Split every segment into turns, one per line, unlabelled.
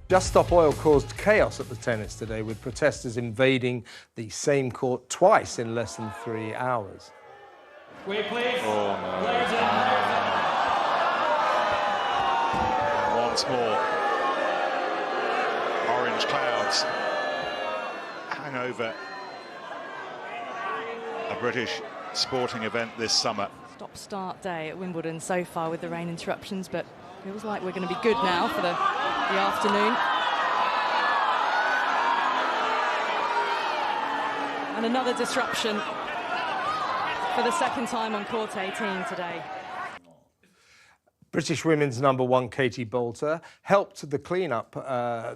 Just Stop Oil caused chaos at the tennis today, with protesters invading the same court twice in less than 3 hours.
Wait, please.
Oh, no. Once more, orange clouds hang over a British sporting event this summer.
Stop-start day at Wimbledon so far with the rain interruptions, but feels like we're going to be good now for the afternoon. And another disruption for the second time on court 18 today.
British women's #1 Katie Boulter helped the clean-up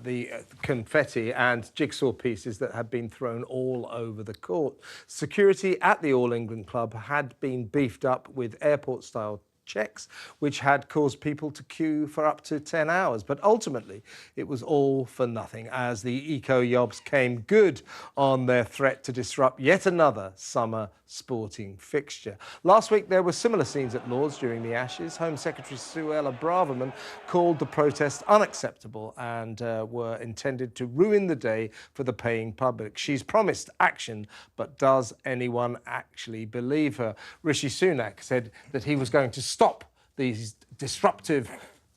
the confetti and jigsaw pieces that had been thrown all over the court. Security at the All England club had been beefed up with airport-style checks, which had caused people to queue for up to 10 hours. But ultimately, it was all for nothing, as the Eco-yobs came good on their threat to disrupt yet another summer sporting fixture. Last week, there were similar scenes at Lord's during the Ashes. Home Secretary Suella Braverman called the protests unacceptable and were intended to ruin the day for the paying public. She's promised action, but does anyone actually believe her? Rishi Sunak said that he was going to stop these disruptive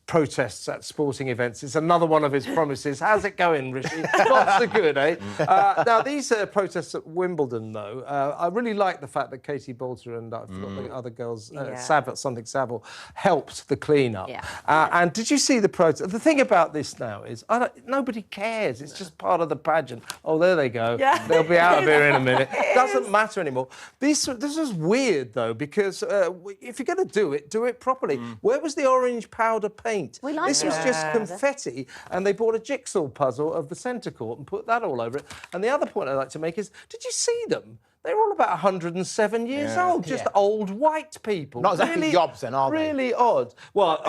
protests at sporting events. It's another one of his promises. How's it going, Rishi? Not so good, eh? Now, these protests at Wimbledon, though, I really like the fact that Katie Boulter and I forgot the other girls, Savile, helped the clean-up. Yeah. And did you see the protest? The thing about this now is nobody cares. It's just part of the pageant. Oh, there they go. Yeah. They'll be out of here in a minute. It doesn't matter anymore. This is weird, though, because if you're going to do it properly. Where was the orange powder paint? This was just confetti, and they bought a jigsaw puzzle of the centre court and put that all over it. And the other point I'd like to make is, did you see them? They're all about 107 years old, just old white people.
Not exactly yobs then, are they?
Really odd. Well,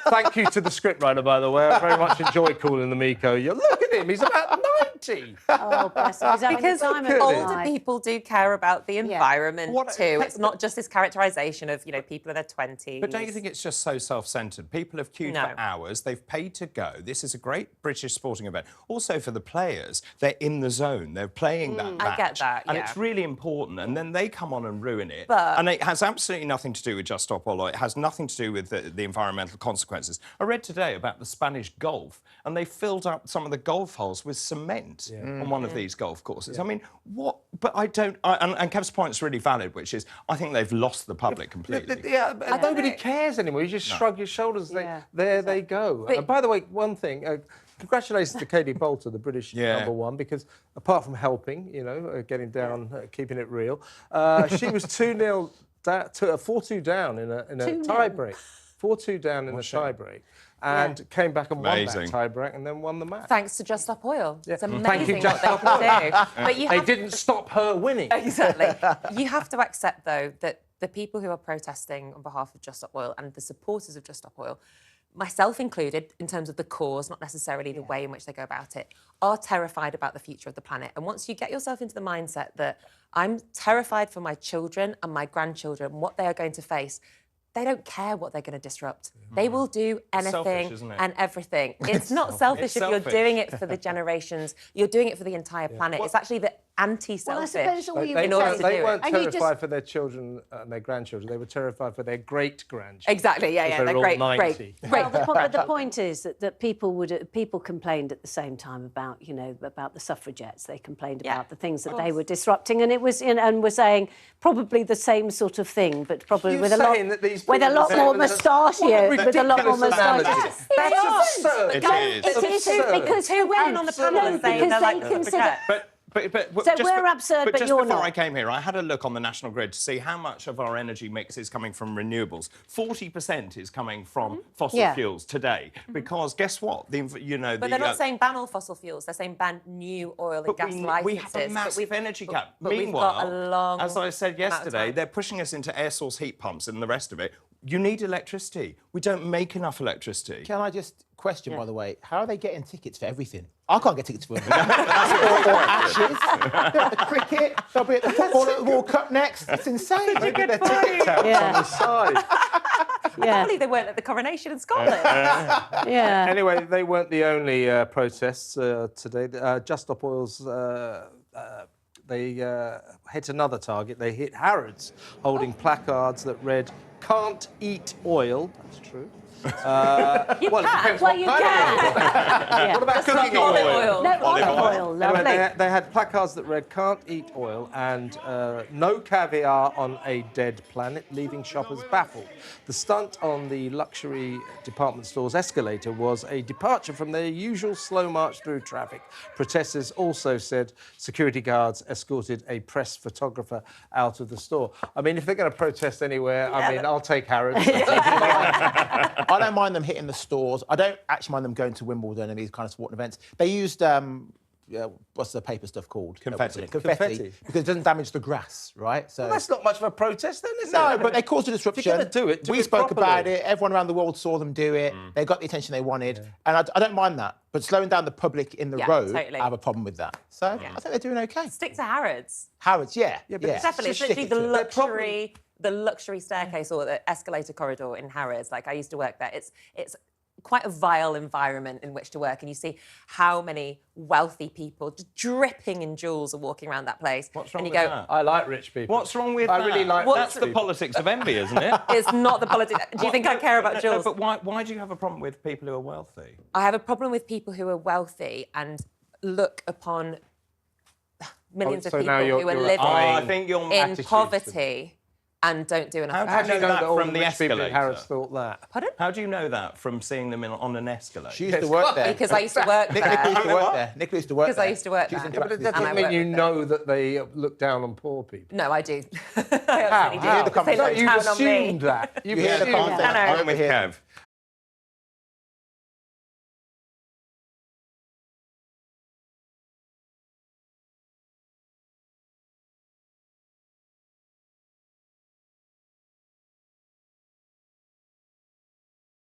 thank you to the scriptwriter, by the way. I very much enjoy calling them Eco. Look at him, he's about 90.
Oh, bless him.
Because older people do care about the environment too. It's not just this characterisation of, people in their 20s.
But don't you think it's just so self-centred? People have queued for hours, they've paid to go. This is a great British sporting event. Also for the players, they're in the zone, they're playing that match.
I get that,
And it's really important, and then they come on and ruin it.
But...
And it has absolutely nothing to do with Just Stop Oil. It has nothing to do with the environmental consequences. I read today about the Spanish Gulf, and they filled up some of the golf holes with cement on one of these golf courses. I mean, what? But I don't... and Kev's point's really valid, which is, I think they've lost the public completely.
But nobody cares anymore. You just shrug your shoulders. There they go. By the way, one thing... congratulations to Katie Boulter, the British #1, because apart from helping, getting down, keeping it real, she was 4-2 down in a tie-break. 4-2 down in a tie-break. And came back and won that tie-break and then won the match.
Thanks to Just Stop Oil. It's amazing
Just
what they can do. But
they didn't stop her winning.
Exactly. You have to accept, though, that the people who are protesting on behalf of Just Stop Oil and the supporters of Just Stop Oil, myself included, in terms of the cause, not necessarily the way in which they go about it, are terrified about the future of the planet. And once you get yourself into the mindset that I'm terrified for my children and my grandchildren, what they are going to face, they don't care what they're going to disrupt. They will do anything and everything. It's not selfish if you're doing it for the generations. You're doing it for the entire planet. It's actually the anti-selfish in order to do it.
They weren't terrified for their children and their grandchildren. They were terrified for their great-grandchildren.
Exactly, they're great.
Well, the point is that people complained at the same time about, about the suffragettes. They complained about the things that they were disrupting, and it was, and were saying probably the same sort of thing, but probably with a lot more moustachios. With a lot more moustachios.
That's absurd.
It is because
who went on the panel and saying they're like
consider.
But
we're absurd, but you're not.
Before I came here, I had a look on the national grid to see how much of our energy mix is coming from renewables. 40% is coming from fossil fuels today, because guess what?
But they're not saying ban all fossil fuels. They're saying ban new oil and gas licenses.
We have a massive energy gap.
But
Meanwhile,
we've got a long
as I said yesterday, they're pushing us into air source heat pumps and the rest of it. You need electricity. We don't make enough electricity.
Can I just question, by the way, how are they getting tickets for everything? I can't get tickets for everything. or Ashes. They're at the cricket. They'll be at the football at the World Cup next. It's insane.
Maybe their ticket tabs on the side.
I can't believe they weren't at the coronation in Scotland.
Yeah.
Anyway, they weren't the only protests today. Just Stop Oil's they hit another target. They hit Harrods, holding placards that read "Can't eat oil." That's true. Well, it depends
Well,
what
you
kind
can.
of oil. What about cooking
olive
oil?
oil.
No,
Olive
olive
oil.
oil, lovely.
Anyway, they had placards that read "Can't eat oil" and "No caviar on a dead planet," leaving shoppers baffled. The stunt on the luxury department store's escalator was a departure from their usual slow march through traffic. Protesters also said security guards escorted a press photographer out of the store. I mean, if they're going to protest anywhere, I mean, I'll take Harrods.
I don't mind them hitting the stores. I don't actually mind them going to Wimbledon and these kind of sporting events. They used what's the paper stuff called?
Confetti.
Confetti.
Because it doesn't damage the grass, right? So
That's not much of a protest, then, is it?
no, but they caused a disruption.
If you're gonna do it, do
we
it
spoke
properly.
about it. Everyone around the world saw them do it. They got the attention they wanted, and I don't mind that. But slowing down the public in the road,
totally.
I have a problem with that. So I think they're doing okay.
Stick to Harrods.
Harrods, yeah,
but
Definitely,
Just
especially
stick it
the
to it.
luxury staircase or the escalator corridor in Harrods. Like I used to work there. It's quite a vile environment in which to work, and you see how many wealthy people just dripping in jewels are walking around that place.
What's wrong
and
with
you go,
that?
I like rich people.
What's wrong with
I
that?
really like
That's
rich
the
people.
politics of envy, isn't it?
It's not the politics. Do you think I care about jewels?
But why do you have a problem with people who are wealthy?
I have a problem with people who are wealthy and look upon millions
Oh,
of
so
people
now you're
who are
applying
living
I think you're
in
attitudes.
poverty and don't do enough.
How
How
do
do you know that all
from
the
the
rich people in
escalator?
Harrods thought that?
Pardon?
How do you know that from seeing them on an escalator?
She used to work there.
Because I used to work
Nicola used
there.
to work there. Nicola used to work there.
Because I used to work
She's
there.
Yeah, but it
interacted with
And I
doesn't mean
work
you
with them.
know that they look down on poor people.
No, I do. I
How?
absolutely do.
How?
Because they
No,
look
You
down on me.
assumed that. You
You hear the
assumed
conversation.
that.
I know.
I'm with
Over here.
Kev.